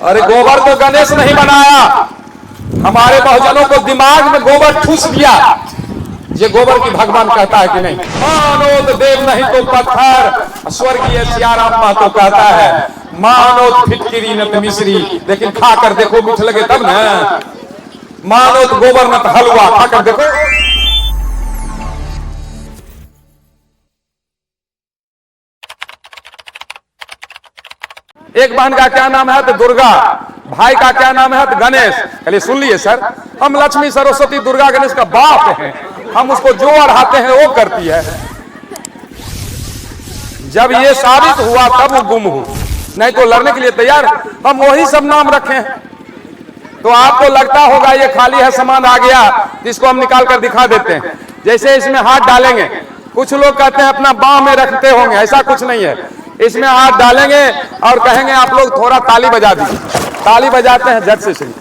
अरे गोबर तो गणेश नहीं बनाया, हमारे बहुजनों को दिमाग में गोबर ठूस दिया। ये गोबर की भगवान कहता है कि नहीं? मानो तो देव नहीं तो पत्थर, स्वर्गीय सियाराम महतो कहता है मानो फिटकिरी न तो मिश्री, लेकिन खा कर देखो मीठ लगे तब न। मानो तो गोबर न तो हलवा, खा कर देखो। एक बहन का क्या नाम है? तो दुर्गा। भाई का क्या नाम है? तो गणेश। चलिए सुन लिए सर, हम लक्ष्मी सरस्वती दुर्गा गणेश का बाप हैं, हम उसको जो अढ़ाते हैं वो करती है। जब ये साबित हुआ तब वो गुम हो, नहीं तो लड़ने के लिए तैयार। हम वही सब नाम रखे हैं। तो आपको लगता होगा ये खाली है, सामान आ गया, इसको हम निकाल कर दिखा देते हैं। जैसे इसमें हाथ डालेंगे, कुछ लोग कहते हैं अपना बाँह में रखते होंगे, ऐसा कुछ नहीं है। इसमें हाथ डालेंगे और कहेंगे आप लोग थोड़ा ताली बजा दीजिए। ताली बजाते हैं झट से शुरू,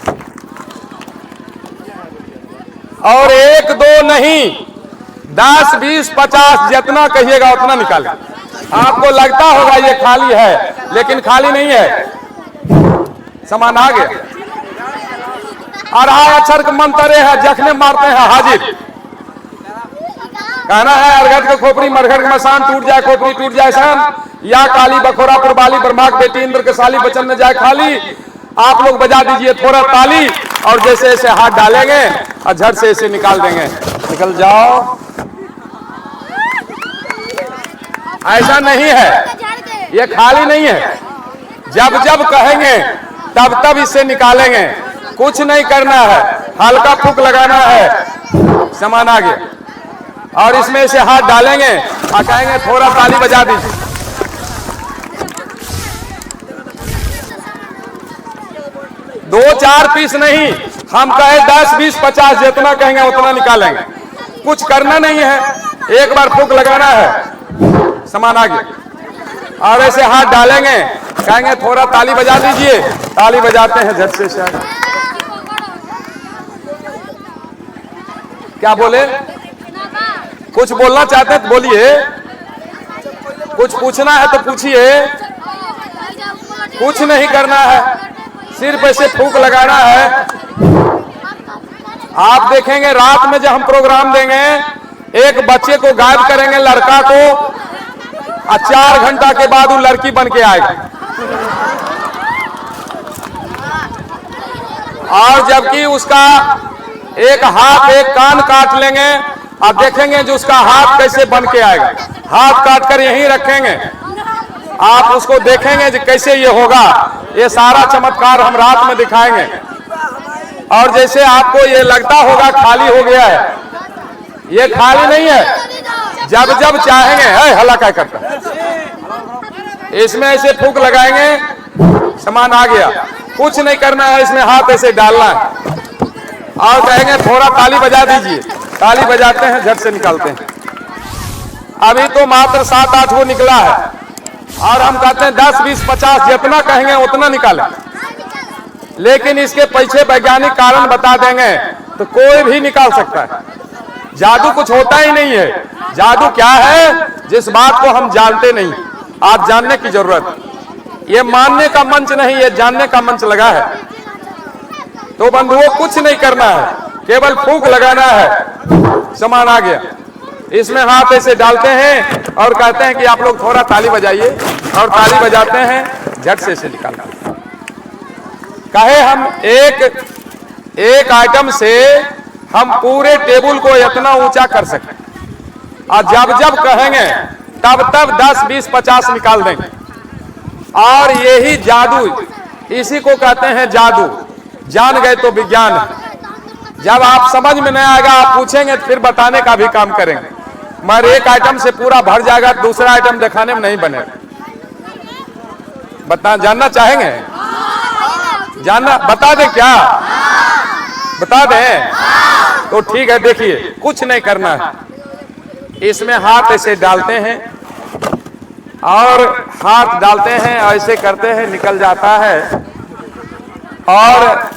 और 1 2 नहीं 10 20 50 जितना कहिएगा उतना निकालें। आपको लगता होगा ये खाली है, लेकिन खाली नहीं है, सामान आ गया। और अक्षर के मंत्र है, जखने मारते हैं हाजिर। कहना है अर्घट के खोपड़ी मरघट के मसान, टूट जाए खोपड़ी टूट जाए सान, या काली बखोरा पुरबाली ब्रह्मा के बेटी इंद्र के साली बचन में जाए खाली। आप लोग बजा दीजिए थोड़ा ताली, और जैसे ऐसे हाथ डालेंगे और झट से ऐसे निकाल देंगे। निकल जाओ, ऐसा नहीं है, ये खाली नहीं है। जब जब कहेंगे तब तब इससे निकालेंगे, कुछ नहीं करना है, हल्का फूंक लगाना है, सामान आ गया। और इसमें से हाथ डालेंगे और कहेंगे थोड़ा ताली बजा दीजिए। दो 4 पीस नहीं, हम कहे 10 20 50 जितना कहेंगे उतना निकालेंगे, कुछ करना नहीं है। एक बार फूंक लगाना है, सामान आ गया। और ऐसे हाथ डालेंगे, कहेंगे थोड़ा ताली बजा दीजिए, ताली बजाते हैं झट से। शायद क्या बोले? कुछ बोलना चाहते हैं तो बोलिए, कुछ पूछना है तो पूछिए। कुछ नहीं करना है, सिर्फ ऐसे फूंक लगाना है। आप देखेंगे रात में जब हम प्रोग्राम देंगे, एक बच्चे को गायब करेंगे, लड़का को, और 4 घंटा के बाद वो लड़की बन के आएगी। और जबकि उसका एक हाथ एक कान काट लेंगे, आप देखेंगे जो उसका हाथ कैसे बन के आएगा। हाथ काट कर यहीं रखेंगे, आप उसको देखेंगे कि कैसे ये होगा। ये सारा चमत्कार हम रात में दिखाएंगे। और जैसे आपको ये लगता होगा खाली हो गया है, ये खाली नहीं है। जब जब चाहेंगे, हल्ला क्या करता है, इसमें ऐसे फूंक लगाएंगे, सामान आ गया। कुछ नहीं करना है, इसमें हाथ ऐसे डालना है और कहेंगे थोड़ा ताली बजा दीजिए। ताली बजाते हैं, झट से निकालते हैं। अभी तो मात्र 7 8 वो निकला है, और हम कहते हैं 10 20 50 जितना कहेंगे उतना निकालें। लेकिन इसके पीछे वैज्ञानिक कारण बता देंगे तो कोई भी निकाल सकता है। जादू कुछ होता ही नहीं है। जादू क्या है, जिस बात को हम जानते नहीं, आज जानने की जरूरत। ये मानने का मंच नहीं, ये जानने का मंच लगा है। तो बंधुओं कुछ नहीं करना है, केवल फूंक लगाना है, सामान आ गया। इसमें हाथ ऐसे डालते हैं और कहते हैं कि आप लोग थोड़ा ताली बजाइए, और ताली बजाते हैं, झट से इसे निकालते हैं। कहे हम एक आइटम से हम पूरे टेबल को इतना ऊंचा कर सकते, और जब जब कहेंगे तब तब 10 20 50 निकाल देंगे। और यही जादू, इसी को कहते हैं जादू। जान गए तो विज्ञान है। जब आप समझ में नहीं आएगा, आप पूछेंगे तो फिर बताने का भी काम करेंगे। मगर एक आइटम से पूरा भर जाएगा, दूसरा आइटम दिखाने में नहीं बनेगा। जानना चाहेंगे? जानना बता दें क्या? बता दें तो ठीक है। देखिए, कुछ नहीं करना है, इसमें हाथ ऐसे डालते हैं और हाथ डालते हैं, ऐसे करते हैं, निकल जाता है। और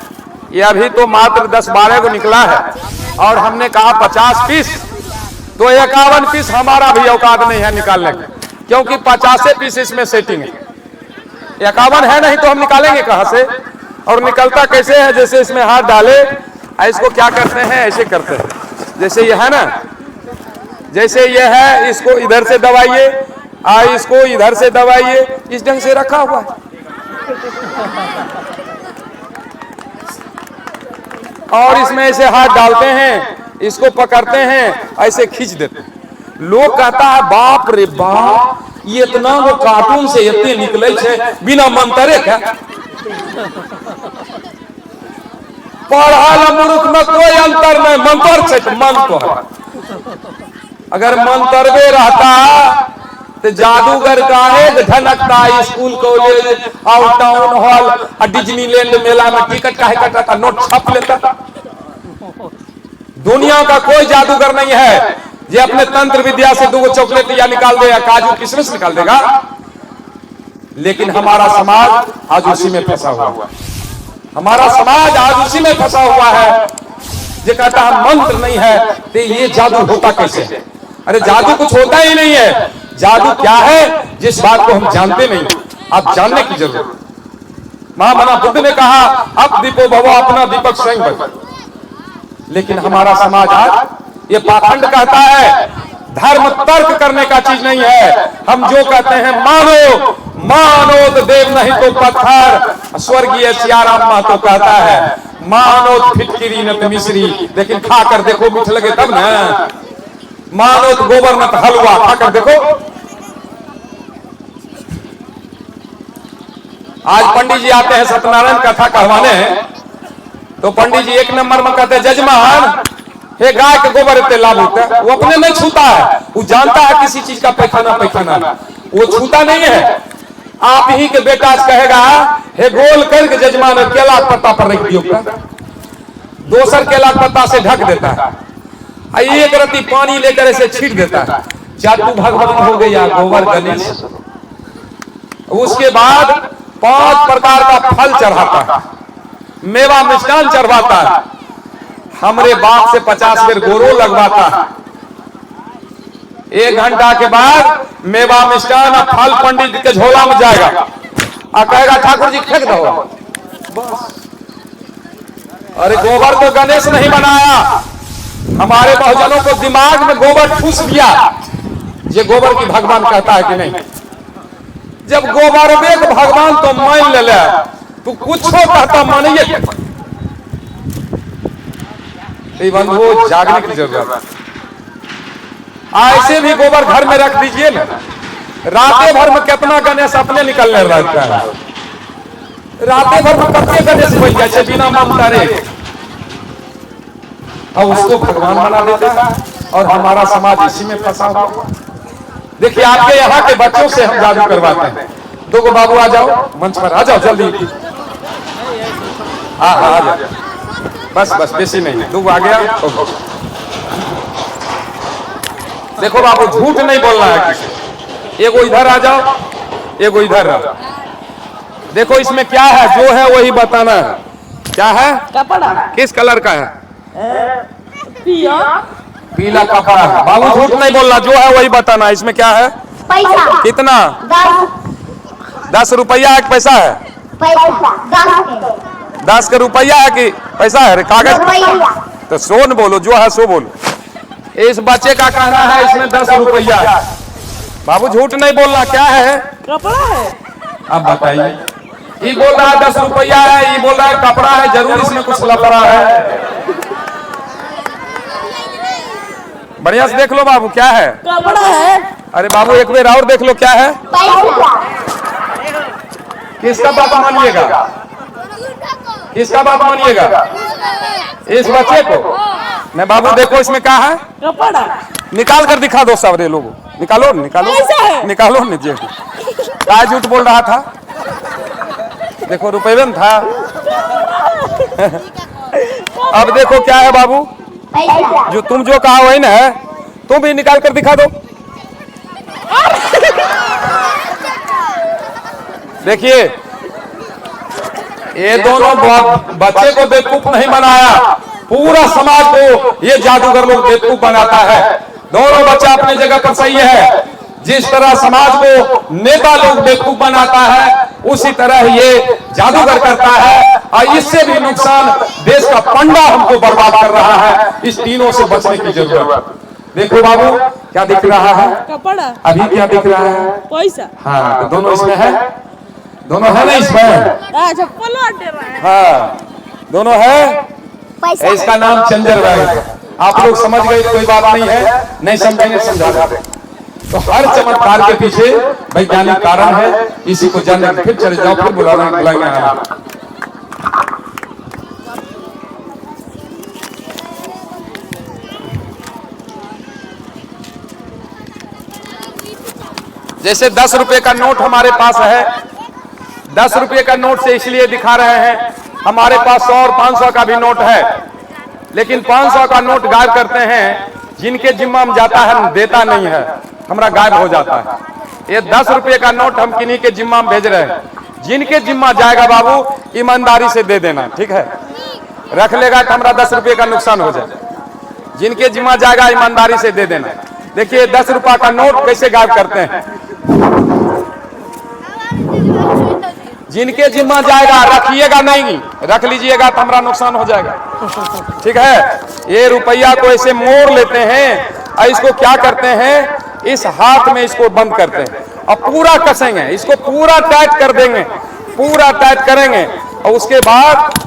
ये अभी तो मात्र 10 12 को निकला है, और हमने कहा 50 पीस, तो 51 पीस हमारा भी औकात नहीं है निकालने का, क्योंकि 50 पीस इसमें सेटिंग है। 51 है नहीं तो हम निकालेंगे कहां से? और निकलता कैसे है, जैसे इसमें हाथ डाले, इसको क्या करते हैं, ऐसे करते हैं, जैसे ये है ना, जैसे ये है, इसको इधर से दबाइए, इसको इधर से दबाइए, इस ढंग से रखा हुआ है। और इसमें ऐसे हाथ डालते हैं, इसको पकड़ते हैं, ऐसे खींच देते हैं। लोग कहता है बाप रे बाप, ये इतना वो कार्टून से इतने निकले छे बिना मंतरे क्या? पढ़ा मूर्ख में कोई अंतर नहीं, मंत्र से मंत्र। अगर मंतरवे रहता तो जादूगर का है धनकता स्कूल कॉलेज और टाउन हॉल और डिज्नीलैंड मेला में टिकट काहे कटाता, नोट छाप लेता। दुनिया का कोई जादूगर नहीं है ये अपने तंत्र विद्या से 2 चॉकलेट या निकाल देगा, काजू किशमिश निकाल देगा। लेकिन हमारा समाज आज उसी में फंसा हुआ है। हमारा समाज आज उसी में फंसा हुआ है। जो कहता है मंत्र नहीं है तो ये जादू होता कैसे है? अरे जादू कुछ होता ही नहीं है। जादू क्या है जिस बात को हम जानते नहीं, आप जानने की जरूरत। महामना बुद्ध ने कहा अब दीपो भवा, अपना दीपक स्वयं बन। लेकिन हमारा समाज आज ये पाखंड कहता है धर्म तर्क करने का चीज नहीं है। हम जो कहते हैं मानो, मानो तो देव नहीं तो पत्थर। स्वर्गीय सियाराम महतो कहता है मानो फिटकिरी न तो मिश्री, लेकिन खाकर देखो मीठ लगे तब ना। मानो तो गोबर न तो हलवा, खाकर देखो। आज पंडित जी आते हैं सत्यनारायण कथा कहवाने, तो पंडित जी 1 नंबर में कहते हैं जजमान हे गाय के गोबर इतने लाभ होता है। वो अपने नहीं छूता है, वो जानता है किसी चीज का पैखाना पैखाना, वो छूता नहीं है। आप ही के बेटा कहेगा हे गोल करके जजमान केला के पत्ता पर रख दियो, दोसर केला के पत्ता से ढक देता है, एक रत्ती पानी लेकर ऐसे छीट देता है, जादू भगवान हो गया गोबर गणेश। उसके बाद 5 प्रकार का फल चढ़ाता है, मेवा मिष्ठान चढ़वाता है, हमरे बाप से 50 बेर गोरो लगवाता है। 1 घंटा के बाद मेवा मिष्ठान और फल पंडित के झोला में जाएगा और कहेगा ठाकुर जी फेंक दो बस। अरे गोबर को गणेश नहीं बनाया, हमारे बहुजनों को दिमाग में गोबर ठूस दिया। ये गोबर की भगवान कहता है कि नहीं? जब गोबर में भगवान तो मान ले तू कुछ कहता मानिए। बंधुओं जागने की जरूरत है। ऐसे भी गोबर घर में रख दीजिए ना, रातें भर में कितना गणेश अपने निकलने लगता है। रातें भर में कितने गणेश बन जाए बिना ममतारे, और उसको भगवान बना देता है। और हमारा समाज इसी में फंसा हुआ। देखिए आपके यहाँ के बच्चों से हम जादू करवाते हैं। 2 बाबू आ जाओ मंच पर, आ जाओ जल्दी। आ जाओ, बस बस बेसी नहीं, 2 आ गया। देखो बाबू झूठ नहीं बोलना है किसी। एगो इधर आ जाओ, एगो इधर आ जाओ। देखो इसमें क्या है, जो है वही बताना है। क्या है? कपड़ा। किस कलर का है? पीला कपड़ा है। बाबू झूठ नहीं बोलना, जो है वही बताना। इसमें क्या है? पैसा। कितना? 10 रुपया एक पैसा है? 10 का रुपया है कि पैसा है? कागज। तो सो न बोलो, जो है सो बोलो। इस बच्चे का कहना है इसमें 10 रुपया है। बाबू झूठ नहीं बोलना, क्या है? कपड़ा है। अब बताइए, ये बोल रहा है 10 रुपया है, ये बोल रहा है कपड़ा है, जरूर इसमें कुछ लफड़ा है। बढ़िया से देख लो बाबू, क्या है? कपड़ा है। अरे बाबू एक बार और देख लो, क्या है? किसका बात मानिएगा? किसका बात मानिएगा? इस बच्चे को। नहीं बाबू देखो इसमें क्या है? कपड़ा। निकाल कर दिखा दो सारे लोगों, निकालो निकालो निकालो। नीचे क्या झूठ बोल रहा था? देखो रुपये में था। अब देखो क्या है बाबू? जो तुम जो कहा वही ना है, तुम भी निकाल कर दिखा दो। देखिए ये दोनों बच्चे को बेवकूफ नहीं बनाया, पूरा समाज को ये जादूगर लोग बेवकूफ बनाता है। दोनों बच्चा अपनी जगह पर सही है। जिस तरह समाज को नेता लोग बेवकूफ बनाता है, उसी तरह ये जादूगर करता है। और इससे भी नुकसान देश का पंडा हमको बर्बाद कर रहा है। इस तीनों से बचने की जरूरत। देखो बाबू क्या दिख रहा है? कपड़ा। अभी क्या दिख रहा है? पैसा। हाँ तो दोनों इसमें है, दोनों है ना इसमें? अच्छा पलट रहा है। हाँ दोनों है। इसका नाम चंजर बैग। आप लोग समझ गए, कोई बात नहीं है, नहीं समझेंगे समझा दें। तो हर चमत्कार के पीछे वैज्ञानिक कारण है, इसी को जानने फिर चले जाओ, फिर बुलाएंगे। जैसे 10 रुपए का नोट हमारे पास है, 10 रुपए का नोट से इसलिए दिखा रहे हैं, हमारे पास 100 और 500 का भी नोट है, लेकिन 500 का नोट गायब करते हैं। जिनके जिम्मा में जाता है देता नहीं है, हमारा गायब हो जाता है। ये 10 रुपए का नोट हम किन्हीं के जिम्मा में भेज रहे हैं। जिनके जिम्मा जाएगा बाबू ईमानदारी से दे देना, ठीक है? रख लेगा तो हमारा 10 रुपए का नुकसान हो जाए। जिनके जिम्मा जाएगा ईमानदारी से दे देना। देखिए 10 रुपए का नोट कैसे गायब करते हैं। जिनके जिम्मा जाएगा रखिएगा नहीं, रख लीजिएगा तो हमारा नुकसान हो जाएगा, ठीक है? ये रुपया को ऐसे मोड़ लेते हैं और इसको क्या करते हैं, इस हाथ में इसको बंद करते हैं और पूरा कसेंगे, इसको पूरा टाइट कर देंगे, पूरा टाइट करेंगे और उसके बाद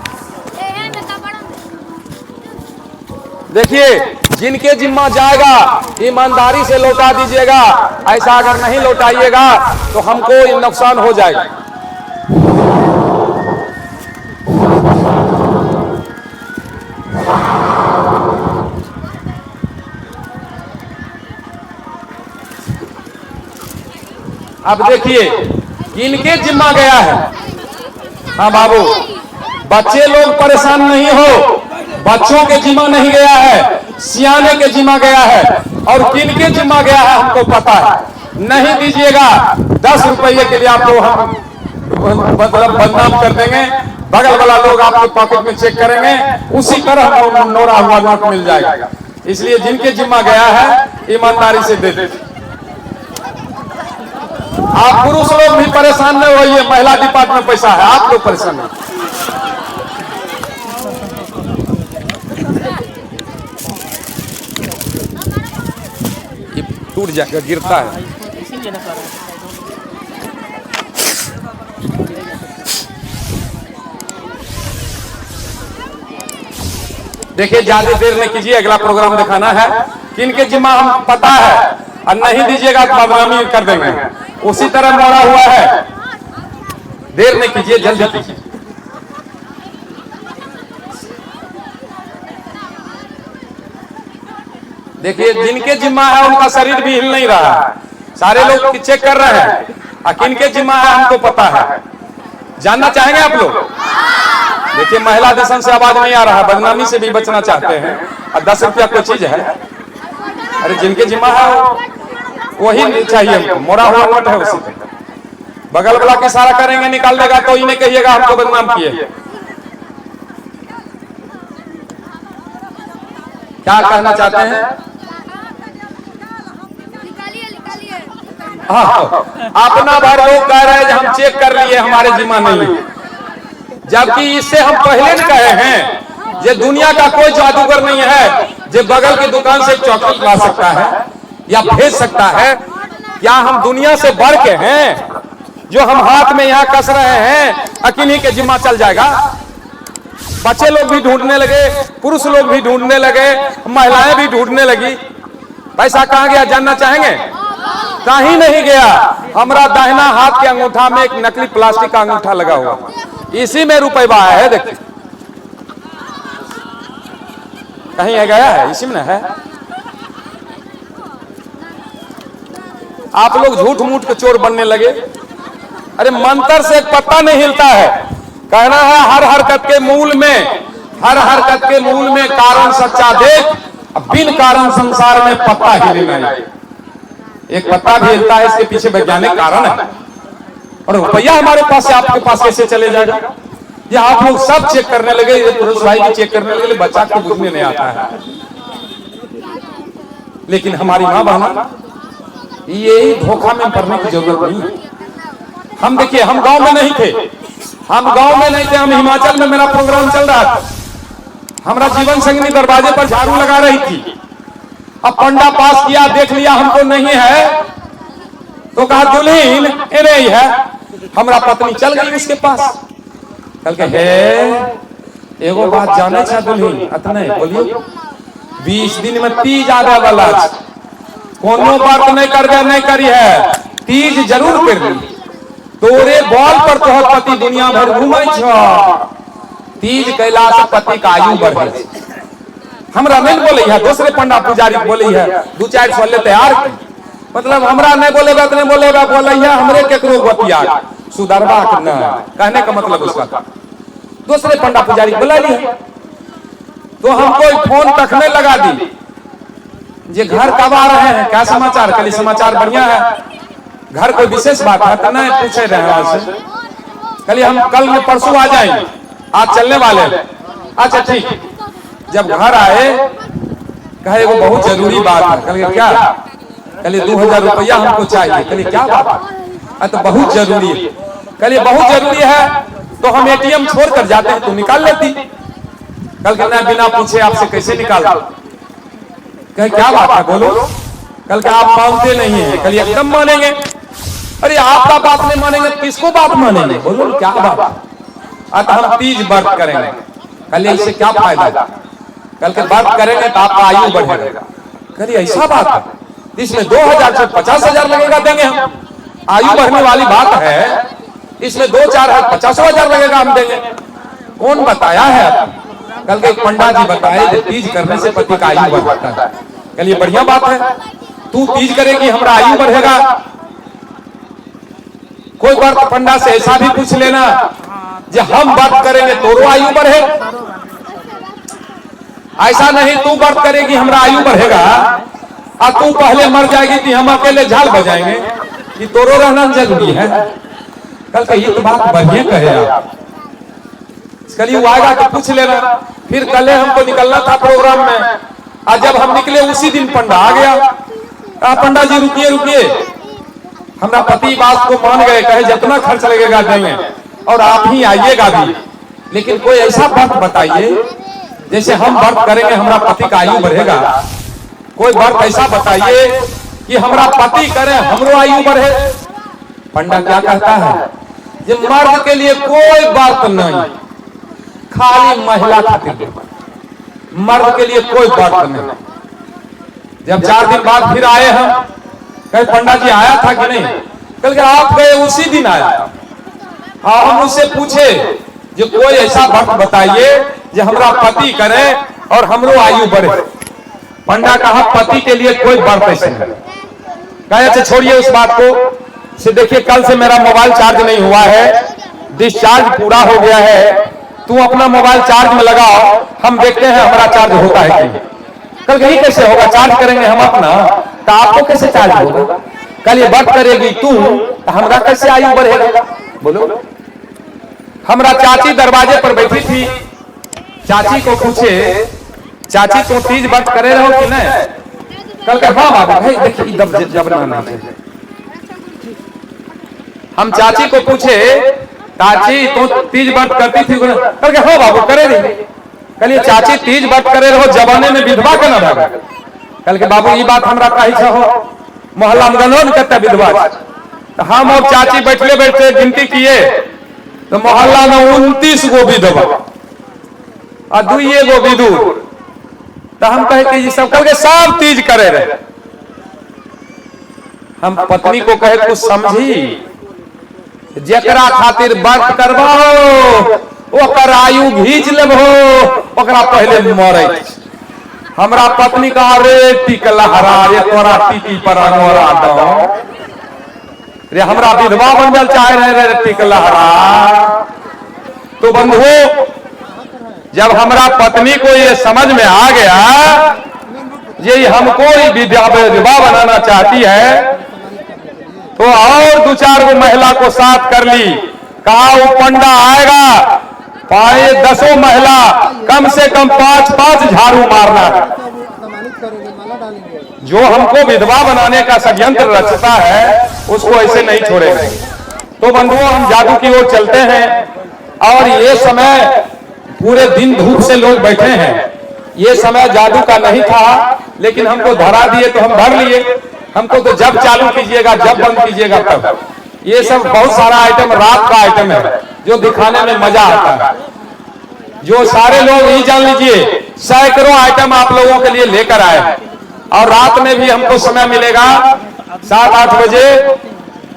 देखिए जिनके जिम्मा जाएगा ईमानदारी से लौटा दीजिएगा। ऐसा अगर नहीं लौटाइएगा तो हमको नुकसान हो जाएगा। अब देखिए इनके जिम्मा गया है। हाँ बाबू, बच्चे लोग परेशान नहीं हो, बच्चों के जिम्मा नहीं गया है, सियाने के जिम्मा गया है। और किनके जिम्मा गया है हमको पता है। नहीं दीजिएगा 10 रुपये के लिए आपको हम मतलब बदनाम कर देंगे। बगल वाला लोग आपके पॉकेट में चेक करेंगे, उसी तरह नोरा हुआ नोट मिल जाएगा। इसलिए जिनके जिम्मा गया है ईमानदारी से दे दीजिए। आप पुरुष लोग भी परेशान नहीं होइए, महिला डिपार्टमेंट में पैसा है, आप लोग परेशान नहीं। ये टूट जाएगा, गिरता है। देखिए ज्यादा देर नहीं कीजिए, अगला प्रोग्राम दिखाना है। किनके जिम्मा हम पता है, और नहीं दीजिएगा तो बदनामी कर देंगे। उसी तरह मोड़ा हुआ है, देर नहीं कीजिए, जल्दी कीजिए। देखिए जिनके जिम्मा है उनका शरीर भी हिल नहीं रहा है, सारे लोग चेक कर रहे हैं। और किनके जिम्मा है हमको पता है। जानना चाहेंगे आप लोग? देखिए महिला देशन से आवाज नहीं आ रहा है, बदनामी से भी बचना चाहते हैं। और 10 रुपया कोई चीज है? अरे जिनके जिम्मा है वही चाहिए हमको, मोड़ा हुआ नोट है उसी पे। बगल वाला की इशारा करेंगे निकाल देगा तो इन्हें कहिएगा हमको बदनाम किए। क्या कहना चाहते हैं? हाँ, अपना भर लोग कह रहे हैं हम चेक कर लिए, हमारे जिम्मा नहीं है। जबकि इससे हम पहले न कहे हैं ये दुनिया का कोई जादूगर नहीं है जो बगल की दुकान से चॉकलेट ला सकता है या भेज सकता है। क्या हम दुनिया से बढ़ के हैं? जो हम हाथ में यहाँ कस रहे हैं अकिन्हीं के जिम्मा चल जाएगा। बच्चे लोग भी ढूंढने लगे, पुरुष लोग भी ढूंढने लगे, महिलाएं भी ढूंढने लगी। पैसा कहाँ गया जानना चाहेंगे? कहीं नहीं गया। हमारा दाहिना हाथ के अंगूठा में एक नकली प्लास्टिक का अंगूठा लगा हुआ, इसी में रुपया है। देखिए कहीं है गया है, इसी में है। आप लोग झूठ मूठ के चोर बनने लगे। अरे मंत्र से एक पत्ता नहीं हिलता है। कहना है हर हरकत के मूल में, हर हरकत के मूल में कारण सच्चा देख, बिन कारण संसार में पत्ता हिले नहीं। एक पत्ता भी हिलता है, इसके पीछे वैज्ञानिक कारण है। और रुपया हमारे पास से आपके पास कैसे चले जाएगा? ये आप लोग सब चेक करने लगे, ये पुरुष भाई भी चेक करने लगे, बच्चा को बुझने नहीं आता है। लेकिन हमारी माँ बहना यही धोखा में पड़ने की जरूरत नहीं है। हम देखिए हम गांव में नहीं थे, हम गांव में नहीं थे, हम हिमाचल में, मेरा प्रोग्राम चल रहा था। हमारा जीवन संगिनी दरवाजे पर झाड़ू लगा रही थी। अब पंडा पास किया, देख लिया हमको नहीं है, तो कहा दुल्हीन नहीं है। हमारा पत्नी चल गई उसके पास, कल के हे एगो बात जाने छा दुल्हीन, अतने बोलिए 20 दिन में तीज आवे वाला, कोनो बात नहीं कर दे, नहीं करी है, तीज जरूर कर ली। तोरे बॉल पर तोहर पति दुनिया भर घूमे छ, तीज कैला से पति का आयु बढ़े। हमरा नहीं बोले है, दूसरे पंडा पुजारी बोले है, 2-4 सोले तैयार की, मतलब हमरा नहीं बोलेगा तो नहीं बोलेगा, बोले है हमरे केकरो गोतिया सुधरवा न, कहने का मतलब उसका दूसरे पंडा पुजारी बुला लिया। तो हमको फोन तकने लगा दी, जे घर कब आ रहे हैं, क्या समाचार, कल समाचार बढ़िया है, घर कोई विशेष बात है तो नहीं पूछे रहे आपसे, कल हम कल में परसों आ जाएंगे, आज चलने वाले। अच्छा ठीक। जब घर आए कहे वो बहुत जरूरी बात है, कल क्या, कल 2000 रुपया हमको चाहिए, कल क्या बात है, तो बहुत जरूरी है, कल बहुत जरूरी है, तो हम ATM छोड़ कर जाते हैं, तो निकाल लेती। कल कहना बिना पूछे आपसे कैसे निकाल, कहे क्या बात है बोलो, कल के आप मानते नहीं है, कल एकदम मानेंगे। अरे आपका बात नहीं मानेंगे किसको बात मानेंगे, बोलो क्या बात। अतः हम तीज व्रत करेंगे, कल इससे क्या फायदा, कल के व्रत करेंगे तो आपका आयु बढ़ेगा। कल ऐसा बात है, इसमें 2000 से 50,000 लगेगा देंगे हम, आयु बढ़ने वाली बात है, इसमें 2-4 50,000 लगेगा हम देंगे। कौन बताया है? कल के पंडा जी बताए तीज करने से पति का आयु बढ़ता है। कल ये बढ़िया बात है, तू तीज करेगी हमारा आयु बढ़ेगा। कोई बार पंडा से ऐसा भी पूछ लेना, जो हम व्रत करेंगे तो आयु बढ़े, ऐसा नहीं तू व्रत करेगी हमारा आयु बढ़ेगा और तू पहले मर जाएगी तो हम अकेले झाल बजाएंगे, कि तोरो रहना जरूरी है। कल का ये तो बात बढ़िया कहे आप, कल वो आएगा तो पूछ लेना। फिर कल हमको निकलना था प्रोग्राम में, और जब हम निकले उसी दिन पंडा आ गया। पंडा जी रुकिए रुकिए, हमारा पति बात को मान गए, कहे जितना खर्च लगेगा देंगे और आप ही आइएगा भी, लेकिन कोई ऐसा व्रत बताइए जैसे हम व्रत करेंगे हमारा पति का आयु बढ़ेगा। कोई व्रत ऐसा बताइए कि हमारा पति करे हमरो आयु बढ़े। पंडा क्या कहता है, ये मर्द के लिए कोई बात नहीं, खाली महिला खातिर, मर्द के लिए कोई बात नहीं। जब 4 दिन बाद फिर आए हम, कहे पंडा जी आया था कि नहीं, कल के आप गए उसी दिन आया। हाँ, हम उससे पूछे जो कोई ऐसा व्रत बताइए जो हमारा पति करे और हमरो आयु बढ़े। पंडा कहा पति के लिए कोई व्रत ऐसे है। कहे छोड़िए उस बात को, से देखिए कल से मेरा मोबाइल चार्ज नहीं हुआ है, डिस्चार्ज पूरा हो गया है, तू अपना मोबाइल चार्ज में लगाओ, हम देखते हैं हमारा चार्ज होता है कि। कल यही कैसे होगा, चार्ज करेंगे हम अपना तो आपको कैसे चार्ज होगा। कल ये व्रत करेगी तू तो हमारा कैसे आयु बढ़ेगा, बोलो। हमारा चाची दरवाजे पर बैठी थी, चाची को पूछे चाची तो तीज व्रत करे रहो कि नहीं। कल का हाँ बाबा भाई देखिए जबरना नहीं। हम चाची को पूछे चाची तो तीज व्रत करती थी, कल के हाँ बाबू करे रही। कल ये चाची तीज व्रत करे रहो, जमाने में विधवा के ना भागा। कल के बाबू ये बात हमरा कही हो, मोहल्ला में गनोन करता विधवा। तो हम और चाची बैठले बैठे गिनती किए तो मोहल्ला में 29 गो विधवा और 2 गो विदुर। तो हम कहे कि ये सब कल के सब तीज करे रहे। हम पत्नी को कहे कुछ समझी, जकरा खातिर व्रत करवाओ ओकर आयु घींच लेबो, ओकरा पहले मरे। हमरा पत्नी का रे टिकलहरा रे तोरा टीकी पर अनोरा दो रे, हमरा विधवा बनल चाहे रहे रे टिकलहरा। तो बंधुओं, जब हमरा पत्नी को ये समझ में आ गया ये हमको विधवा बनाना चाहती है, तो और 2-4 गो महिला को साथ कर ली। कहा वो पंडा आएगा, पाए 10 महिला, कम से कम 5-5 झाड़ू मारना है। जो हमको विधवा बनाने का षड्यंत्र रचता है उसको ऐसे नहीं छोड़ेगा। तो बंधुओं, हम जादू की ओर चलते हैं। और ये समय पूरे दिन धूप से लोग बैठे हैं, ये समय जादू का नहीं था, लेकिन हमको धरा दिए तो हम धर लिए। हमको तो जब चालू कीजिएगा जब बंद कीजिएगा तब। ये सब बहुत सारा आइटम रात का आइटम है जो दिखाने में मजा आता है, जो सारे लोग ही जान लीजिए सैकड़ों आइटम आप लोगों के लिए लेकर आए हैं। और रात में भी हमको समय मिलेगा 7-8 बजे,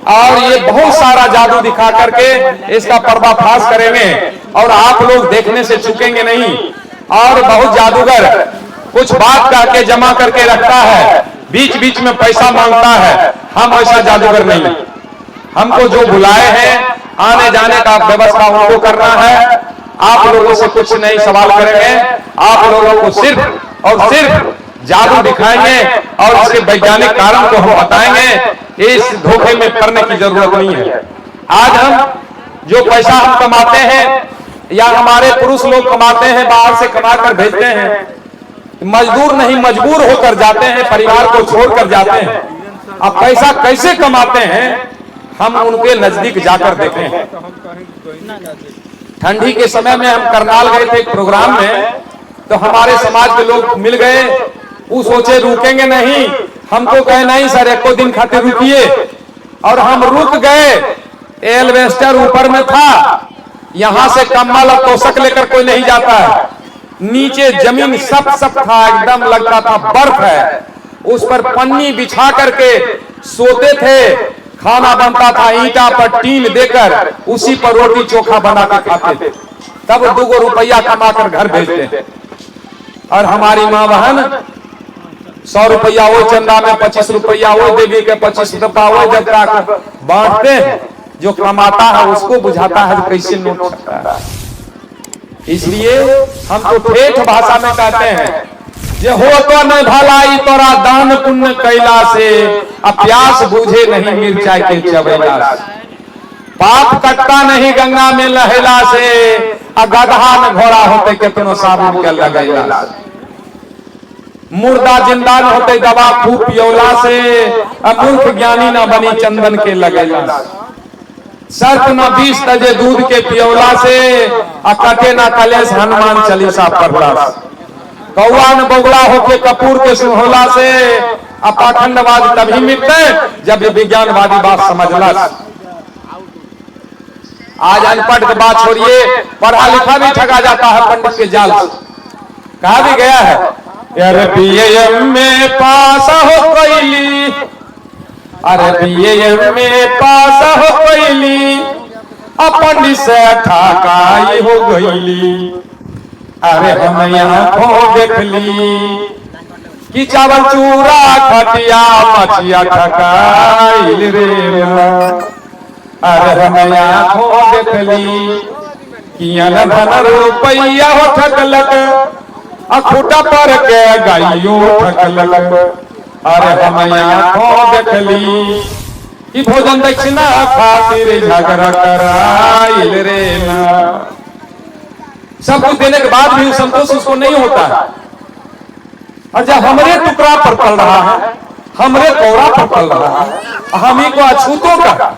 और ये बहुत सारा जादू दिखा करके इसका पर्दाफाश करेंगे और आप लोग देखने से चूकेंगे नहीं। और बहुत जादूगर कुछ बात कह के जमा करके रखता है, बीच बीच में पैसा मांगता है। हम ऐसा जादूगर नहीं, हमको जो बुलाए हैं आने जाने का व्यवस्था उनको करना है। आप लोगों से कुछ नहीं सवाल करेंगे, आप लोगों को सिर्फ और सिर्फ जादू दिखाएंगे और इसके वैज्ञानिक कारण को हम बताएंगे। इस धोखे में पड़ने की जरूरत नहीं है। आज हम जो पैसा हम कमाते हैं या हमारे पुरुष लोग कमाते हैं, बाहर से कमा कर भेजते हैं, मजदूर नहीं मजबूर होकर जाते हैं, परिवार को छोड़कर जाते हैं। अब पैसा कैसे कमाते हैं हम उनके नजदीक जाकर देखे हैं। ठंडी के समय में हम करनाल गए थे एक प्रोग्राम में, तो हमारे समाज के लोग मिल गए। वो सोचे रुकेंगे नहीं, हमको कहे नहीं सर एको दिन खातिर रुकिए, और हम रुक गए। एल्वेस्टर ऊपर में था, यहां से कम्बल और तोशक लेकर कोई नहीं जाता है। नीचे जमीन सब था, एकदम लगता था बर्फ है। उस पर पन्नी बिछा करके सोते थे, खाना बनता था ईंटा पर टीन देकर, उसी पर रोटी चोखा बना के खाते थे। तब 2 रुपया कमा कर घर भेजते। और हमारी माँ बहन 100 रुपया वो चंदा में, 25 रुपया वो देवी के, 25 रुपया वो जब तक बांटते हैं। जो कमाता है उसको बुझाता है कैसे नोट सकता है। इसलिए हम तो ठेठ भाषा में कहते हैं, जे हो तो न भलाई तोरा दान पुण्य कैला से, प्यास बुझे नहीं मिर्चाई के चबैला से। पाप कटता नहीं गंगा में लहेला से, गधा न घोड़ा होते कितनो साबुन के लगैला से। मुर्दा जिंदा न होते दवा खूब पियोला से, मूर्ख ज्ञानी न बनी चंदन के लगैला से। सर्प न 20 तजे दूध के पियोला से, कटे न कलेश हनुमान चालीसा पढ़ला से। कौआ न बगुला होके कपूर के सुनहोला से, पाखंडवाद तभी मिटते जब विज्ञानवादी बात समझला से। आज अनपढ़ की बात छोड़िए, पढ़ा लिखा भी ठगा जाता है पंडित के जाल से। कहा भी गया है, अरे बीए में पास हो कैली, अरे बीए में पास हो कैली, पंडित से ठकाई हो गईली। अरे हम यहाँ देख ली कि चावल चूरा खटिया मछिया ठकाइल रे। अरे हम यहाँ देख ली कि धन रुपया हो ठकलक, खूटा पर के गाइयो ठकलक। अरे हम यहाँ देख ली कि भोजन दक्षिणा खातिर झगड़ा कराइल रे ना। सब कुछ देने के बाद भी संतोष उसको नहीं होता है। और जब हमरे टुकड़ा पर पल रहा है, हमरे कौड़ा पर पल रहा है, हम ही को अछूतों का।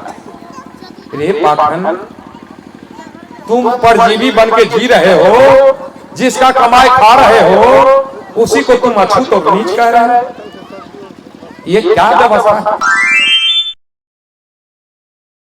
रे पाखंड, तुम परजीवी बन के जी रहे हो, जिसका कमाई खा रहे हो, उसी को तुम अछूतों नीच कह रहे हो। ये क्या व्यवस्था है?